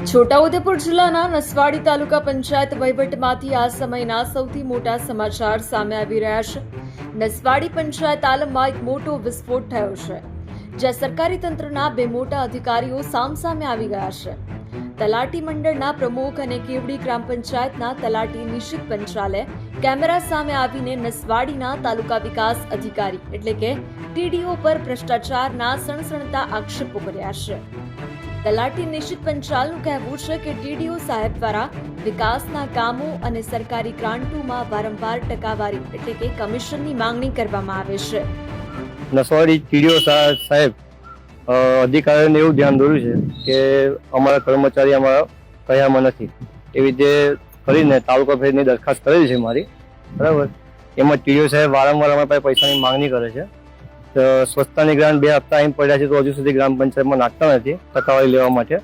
છોટાઉદેપુર જિલ્લાના નસવાડી તાલુકા પંચાયત વહીવટમાંથી આ સમયના સૌથી મોટા સમાચાર સામે આવી રહ્યા છે। નસવાડી પંચાયત આલમમાં એક મોટો વિસ્ફોટ થયો છે, જ્યાં સરકારી તંત્રના બે મોટા અધિકારીઓ સામસામે આવી ગયા છે। તલાટી મંડળના પ્રમુખ અને કેવડી ગ્રામ પંચાયતના તલાટી નિશિત પંચાલે કેમેરા સામે આવીને નસવાડીના તાલુકા વિકાસ અધિકારી એટલે કે ટીડીઓ પર ભ્રષ્ટાચારના સણસણતા આક્ષેપો કર્યા છે। તલાટી નિશિત પંચાલનું કહેવું છે કે ટીડીઓ સાહેબ દ્વારા વિકાસના કામો અને સરકારી ગ્રાન્ટોમાં વારંવાર ટકાવારી એટલે કે કમિશનની માંગણી કરવામાં આવે છે। નસવાડી ટીડીઓ સાહેબ અધિકારીઓને એવું ધ્યાન દોર્યું છે કે અમારા કર્મચારી અમારા કયામાં નથી, એવી રીતે કરીને તાલુકા ફેરની દરખાસ્ત કરેલી છે મારી, બરાબર। એમાં ટીડીઓ સાહેબ વારંવાર અમારા પાસે પૈસાની માંગણી કરે છે। સ્વચ્છતાની ગ્રાન્ટ 2 હપ્તા અહીં પડ્યા છે તો હજુ સુધી ગ્રામ પંચાયતમાં નાખતા નથી ટકાવારી લેવા માટે,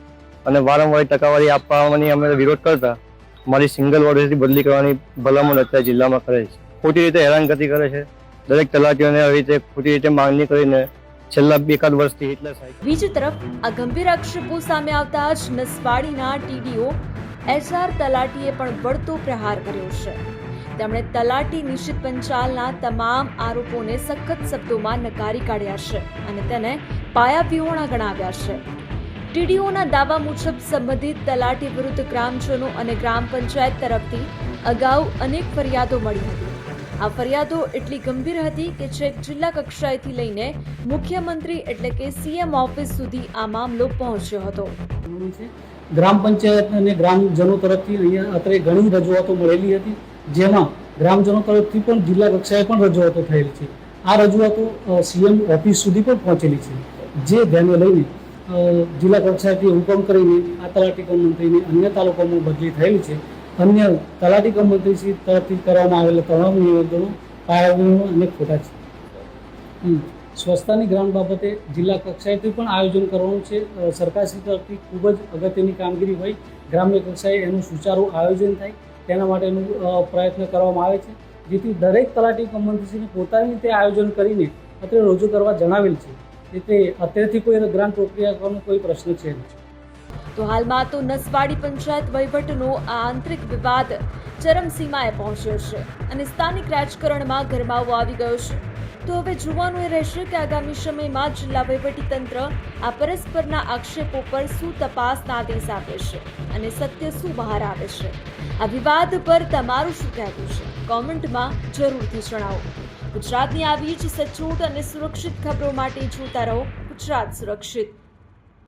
અને વારંવાર ટકાવારી આપવાની અમે વિરોધ કરતા મારી સિંગલ વોર્ડથી બદલી કરવાની ભલામણ અત્યારે જિલ્લામાં કરે છે। ખોટી રીતે હેરાનગતિ કરે છે, દરેક તલાટીઓને આવી રીતે ખોટી રીતે માંગણી કરીને છેલ્લા 1 વર્ષથી એટલે બીજી તરફ આ ગંભીર આક્ષેપો સામે આવતા જ નસવાડીના ટીડીઓ એસઆર તલાટીએ પણ વળતો પ્રહાર કર્યો છે। તેમણે તલાટી નિશિત પંચાલના તમામ આરોપોને સખત શબ્દોમાં નકારી કાઢ્યા છે અને તેને પાયાવિહોણા ગણાવ્યા છે। ટીડીઓના દાવા મુજબ સંબંધિત તલાટી વિરુદ્ધ ગ્રામજનો અને ગ્રામ પંચાયત તરફથી અગાઉ અનેક ફરિયાદો મળી હતી। આ ફરિયાદો એટલી ગંભીર હતી કે છેક જિલ્લા કક્ષાએથી લઈને મુખ્યમંત્રી એટલે કે સીએમ ઓફિસ સુધી આ મામલો પહોંચ્યો હતો। ગ્રામ પંચાયત અને ગ્રામજનો તરફથી અહીંયા અત્રે ઘણી રજૂઆતો મળેલી હતી, જેમાં ગ્રામજનો તરફથી પણ જિલ્લા કક્ષાએ પણ રજૂઆતો થયેલી છે। આ રજૂઆતો સીએમ ઓફિસ સુધી પણ પહોંચેલી છે, જે ધ્યાને લઈને જિલ્લા કક્ષાએથી હુકમ કરીને આ તલાટી કમ મંત્રીની અન્ય તાલુકામાં બદલી થયેલી છે। અન્ય તલાટી કમ મંત્રી તરફથી કરવામાં આવેલા તમામ નિવેદનો પાયાવિહોણા અને ખોટા છે। સ્વચ્છતાની ગ્રાન્ટ બાબતે જિલ્લા કક્ષાએથી પણ આયોજન કરવાનું છે। સરકારશ્રી તરફથી ખૂબ જ અગત્યની કામગીરી હોય, ગ્રામ્ય કક્ષાએ એનું સુચારું આયોજન થાય તેના માટેનું પ્રયત્ન કરવામાં આવે છે, જેથી દરેક તલાટી કમ મંત્રીશ્રીને પોતાની રીતે આયોજન કરીને અત્યારે રજૂ કરવા જણાવેલ છે। એટલે અત્યારથી કોઈ ગ્રાન્ટ પ્રક્રિયા કરવાનો કોઈ પ્રશ્ન છે નહીં। તો હાલમાં તો નસવાડી પંચાયત વહીવટનો આ આંતરિક વિવાદ ચરમસીમાએ પહોંચ્યો છે અને સ્થાનિક રાજકારણમાં ગરમાવો આવી ગયો છે। તો હવે જોવાનું એ રહેશે કે આગામી સમયમાં જિલ્લા વહીવટીતંત્ર આ પરસ્પરના આક્ષેપો પર શું તપાસના આદેશ આપે છે અને સત્ય શું બહાર આવે છે। આ વિવાદ પર તમારું શું કહેવું છે, કોમેન્ટમાં જરૂરથી જણાવો। ગુજરાતની આવી જ સચોટ અને સુરક્ષિત ખબરો માટે જોતા રહો ગુજરાત સુરક્ષિત।